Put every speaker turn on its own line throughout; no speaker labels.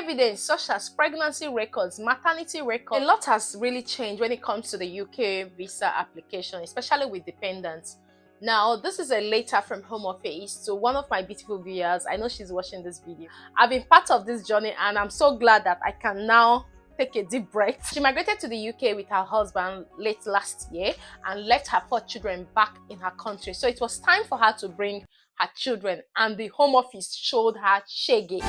evidence such as pregnancy records, maternity records. A lot has really changed when it comes to the UK visa application, especially with dependents. Now, this is a letter from Home Office to one of my beautiful viewers. I know she's watching this video. I've been part of this journey and I'm so glad that I can now take a deep breath. She migrated to the UK with her husband late last year and left her 4 children back in her country. So it was time for her to bring her children, and the Home Office showed her shege.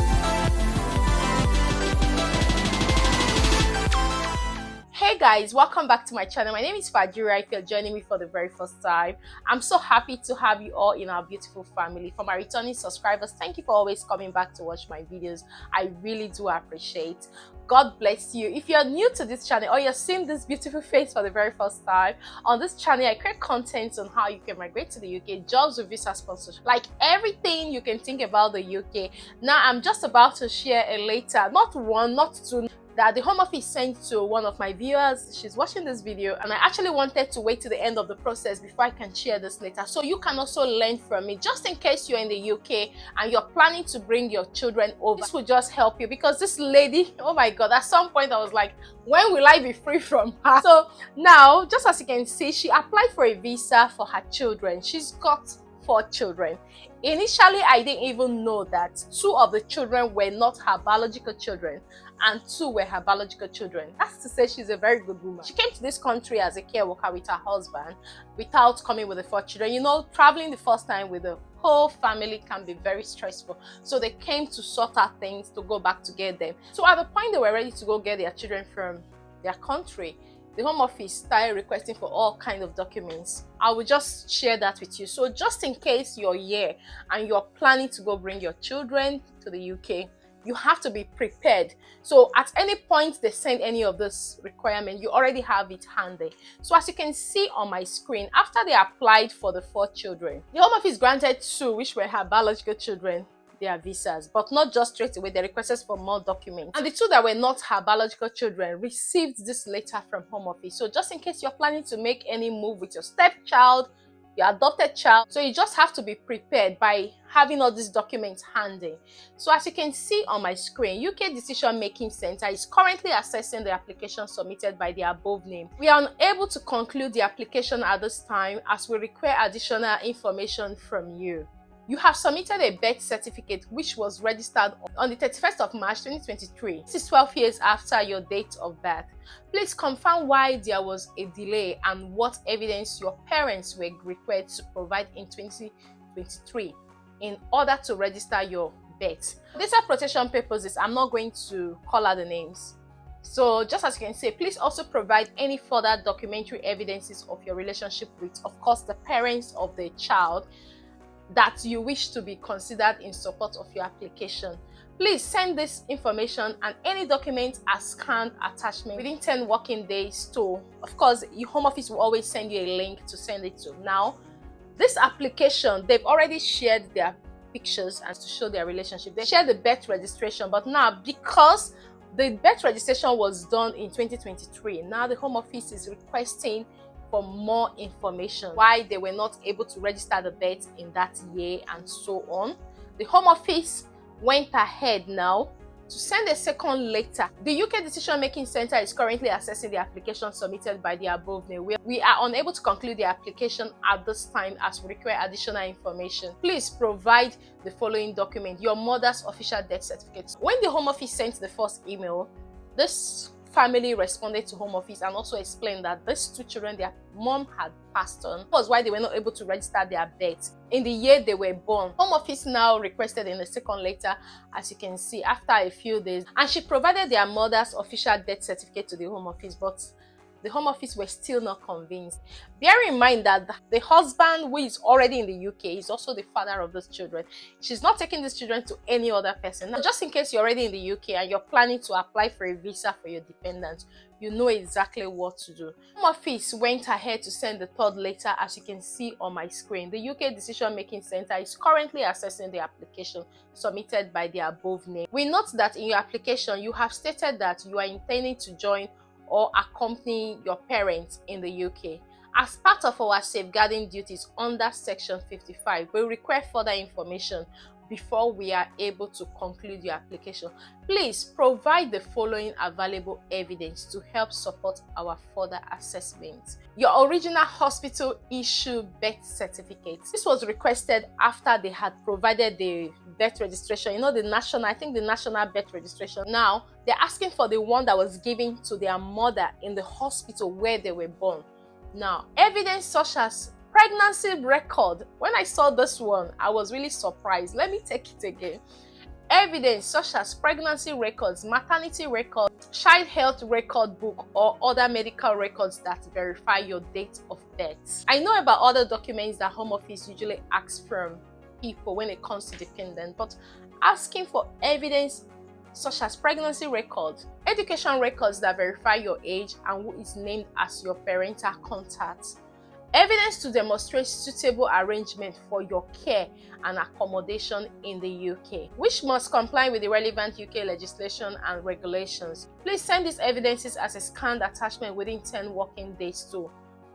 Hey guys, welcome back to my channel. My name is Fajira. If you're joining me for the very first time, I'm so happy to have you all in our beautiful family. For my returning subscribers, thank you for always coming back to watch my videos. I really do appreciate. God bless you. If you're new to this channel or you're seeing this beautiful face for the very first time, on this channel I create content on how you can migrate to the UK, jobs with visa sponsorship, like everything you can think about the UK. Now I'm just about to share a letter, not one, not two, that the Home Office sent to one of my viewers. She's watching this video and I actually wanted to wait to the end of the process before I can share this letter, so you can also learn from it, just in case you're in the UK and you're planning to bring your children over. This will just help you, because this lady, oh my god, at some point I was like, when will I be free from her? So now, just as you can see, she applied for a visa for her children. She's got 4 children. Initially, I didn't even know that 2 of the children were not her biological children and 2 were her biological children. That's to say, she's a very good woman. She came to this country as a care worker with her husband without coming with the 4 children. You know, traveling the first time with the whole family can be very stressful. So they came to sort out things to go back to get them. So at the point they were ready to go get their children from their country, the Home Office started requesting for all kinds of documents. I will just share that with you. So just in case you're here and you're planning to go bring your children to the UK, you have to be prepared. So at any point they send any of this requirement, you already have it handy. So as you can see on my screen, after they applied for the 4 children, the Home Office granted 2, which were her biological children, their visas, but not just straight away. They requested for more documents, and the 2 that were not her biological children received this letter from Home Office. So just in case you're planning to make any move with your stepchild, your adopted child, so you just have to be prepared by having all these documents handy. So as you can see on my screen, UK Decision Making Center is currently assessing the application submitted by the above name. We are unable to conclude the application at this time as we require additional information from you. You have submitted a birth certificate which was registered on the 31st of March 2023. This is 12 years after your date of birth. Please confirm why there was a delay and what evidence your parents were required to provide in 2023 in order to register your birth. For data protection purposes, I'm not going to call out the names. So just as you can see, please also provide any further documentary evidences of your relationship with, of course, the parents of the child that you wish to be considered in support of your application. Please send this information and any document as scanned attachment within 10 working days to, of course, your Home Office will always send you a link to send it to. Now, this application, they've already shared their pictures and to show their relationship. They shared the birth registration, but now because the birth registration was done in 2023, now the Home Office is requesting for more information, why they were not able to register the birth in that year and so on. The Home Office went ahead now to send a second letter. The UK Decision Making Center is currently assessing the application submitted by the above name. We are unable to conclude the application at this time as we require additional information. Please provide the following document: your mother's official death certificate. When the Home Office sent the first email, this family responded to Home Office and also explained that these 2 children, their mom had passed on. That was why they were not able to register their birth in the year they were born. Home Office now requested in the second letter, as you can see, after a few days, and she provided their mother's official death certificate to the Home Office, but the Home Office were still not convinced. Bear in mind that the husband, who is already in the UK, is also the father of those children. She's not taking these children to any other person. Now, just in case you're already in the UK and you're planning to apply for a visa for your dependent, you know exactly what to do. Home Office went ahead to send the 3rd letter, as you can see on my screen. The UK Decision Making Center is currently assessing the application submitted by the above name. We note that in your application, you have stated that you are intending to join or accompany your parents in the UK. As part of our safeguarding duties under Section 55, we require further information before we are able to conclude your application. Please provide the following available evidence to help support our further assessment. Your original hospital issue birth certificate. This was requested after they had provided the birth registration, the national, I think the national birth registration. Now they're asking for the one that was given to their mother in the hospital where they were born. Now, evidence such as pregnancy record. When I saw this one, I was really surprised. Let me take it again. Evidence such as pregnancy records, maternity records, child health record book, or other medical records that verify your date of birth. I know about other documents that Home Office usually asks from people when it comes to dependent, but asking for evidence such as pregnancy records, education records that verify your age and who is named as your parental contact, evidence to demonstrate suitable arrangement for your care and accommodation in the UK, which must comply with the relevant UK legislation and regulations. Please send these evidences as a scanned attachment within 10 working days to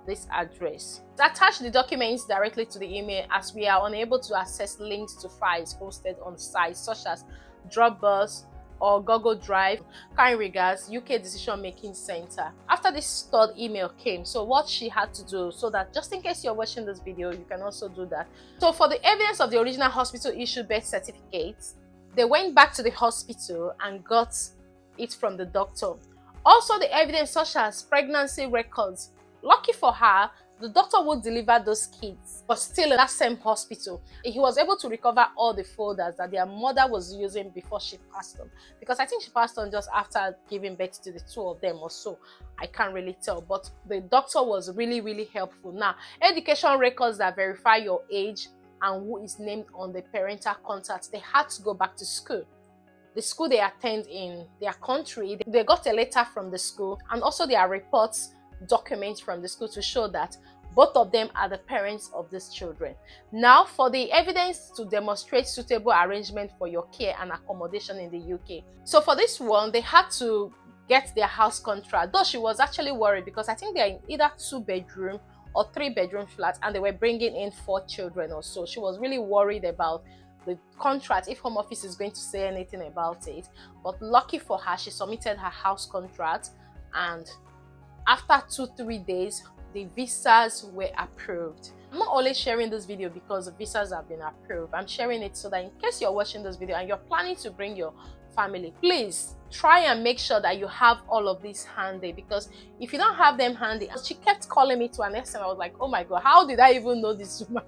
this address. Attach the documents directly to the email, as we are unable to access links to files hosted on sites such as Dropbox or Google Drive. Kind regards, UK Decision Making Center. After this third email came, so what she had to do, so that just in case you're watching this video, you can also do that. So for the evidence of the original hospital issued birth certificate, they went back to the hospital and got it from the doctor. Also the evidence such as pregnancy records. Lucky for her, the doctor would deliver those kids, but still in that same hospital. He was able to recover all the folders that their mother was using before she passed on. Because I think she passed on just after giving birth to the two of them or so. I can't really tell, but the doctor was really, really helpful. Now, education records that verify your age and who is named on the parental contact. They had to go back to school. The school they attend in their country, they got a letter from the school, and also their reports, documents from the school to show that both of them are the parents of these children. Now, for the evidence to demonstrate suitable arrangement for your care and accommodation in the UK. So for this one, they had to get their house contract, though she was actually worried because I think they're in either 2-bedroom or 3-bedroom flats and they were bringing in 4 children or so. She was really worried about the contract, if Home Office is going to say anything about it. But lucky for her, she submitted her house contract, and after 2-3 days, the visas were approved. I'm not only sharing this video because the visas have been approved. I'm sharing it so that in case you're watching this video and you're planning to bring your family, please try and make sure that you have all of these handy, because if you don't have them handy, she kept calling me to an extent. I was like, oh my god, how did I even know this woman?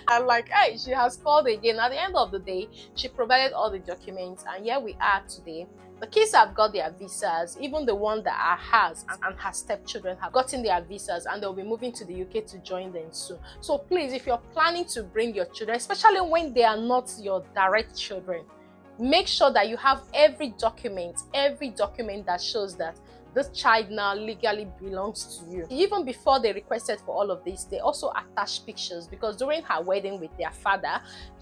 I'm like, hey, she has called again. At the end of the day, she provided all the documents, and here we are today. The kids have got their visas, even the one that are hers and her stepchildren have gotten their visas, and they'll be moving to the UK to join them soon. So please, if you're planning to bring your children, especially when they are not your direct children, make sure that you have every document that shows that this child now legally belongs to you. Even before they requested for all of this, they also attached pictures, because during her wedding with their father,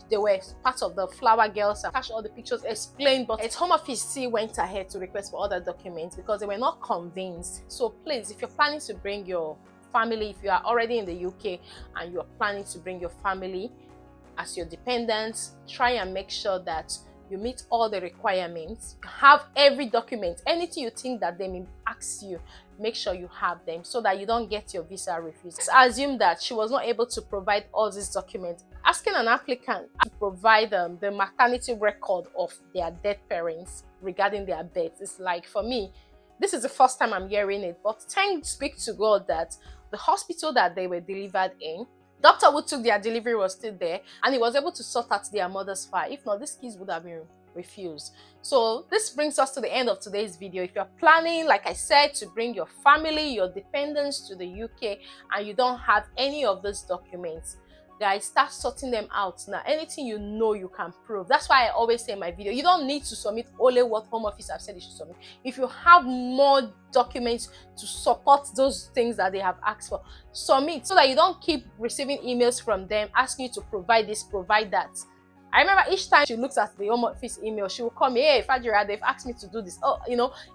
they were part of the flower girls, attached all the pictures, explained, but Home Office still went ahead to request for other documents because they were not convinced. So please, if you're planning to bring your family, if you are already in the UK and you're planning to bring your family as your dependents, try and make sure that you meet all the requirements. Have every document, anything you think that they may ask you, make sure you have them so that you don't get your visa refused. Let's assume that she was not able to provide all these documents. Asking an applicant to provide the maternity record of their dead parents regarding their birth is like, for me, this is the first time I'm hearing it, but thanks be to God that the hospital that they were delivered in, doctor who took their delivery was still there, and he was able to sort out their mother's file. If not, these kids would have been refused. So this brings us to the end of today's video. If you're planning, like I said, to bring your family, your dependents to the UK, and you don't have any of these documents, guys, start sorting them out now. Anything you know you can prove. That's why I always say in my video, you don't need to submit only what Home Office have said you should submit. If you have more documents to support those things that they have asked for, submit, so that you don't keep receiving emails from them asking you to provide this, provide that. I remember each time she looks at the Home Office email, she will call me, hey Fajira, they've asked me to do this. Oh,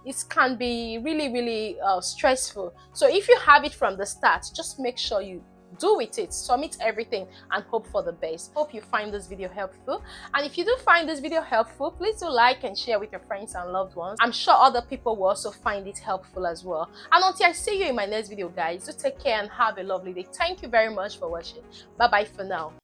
it can be really, really stressful. So if you have it from the start, just make sure you do with it, submit everything, and hope for the best. Hope you find this video helpful, and if you do find this video helpful, please do like and share with your friends and loved ones. I'm sure other people will also find it helpful as well. And until I see you in my next video, guys, do take care and have a lovely day. Thank you very much for watching. Bye bye for now.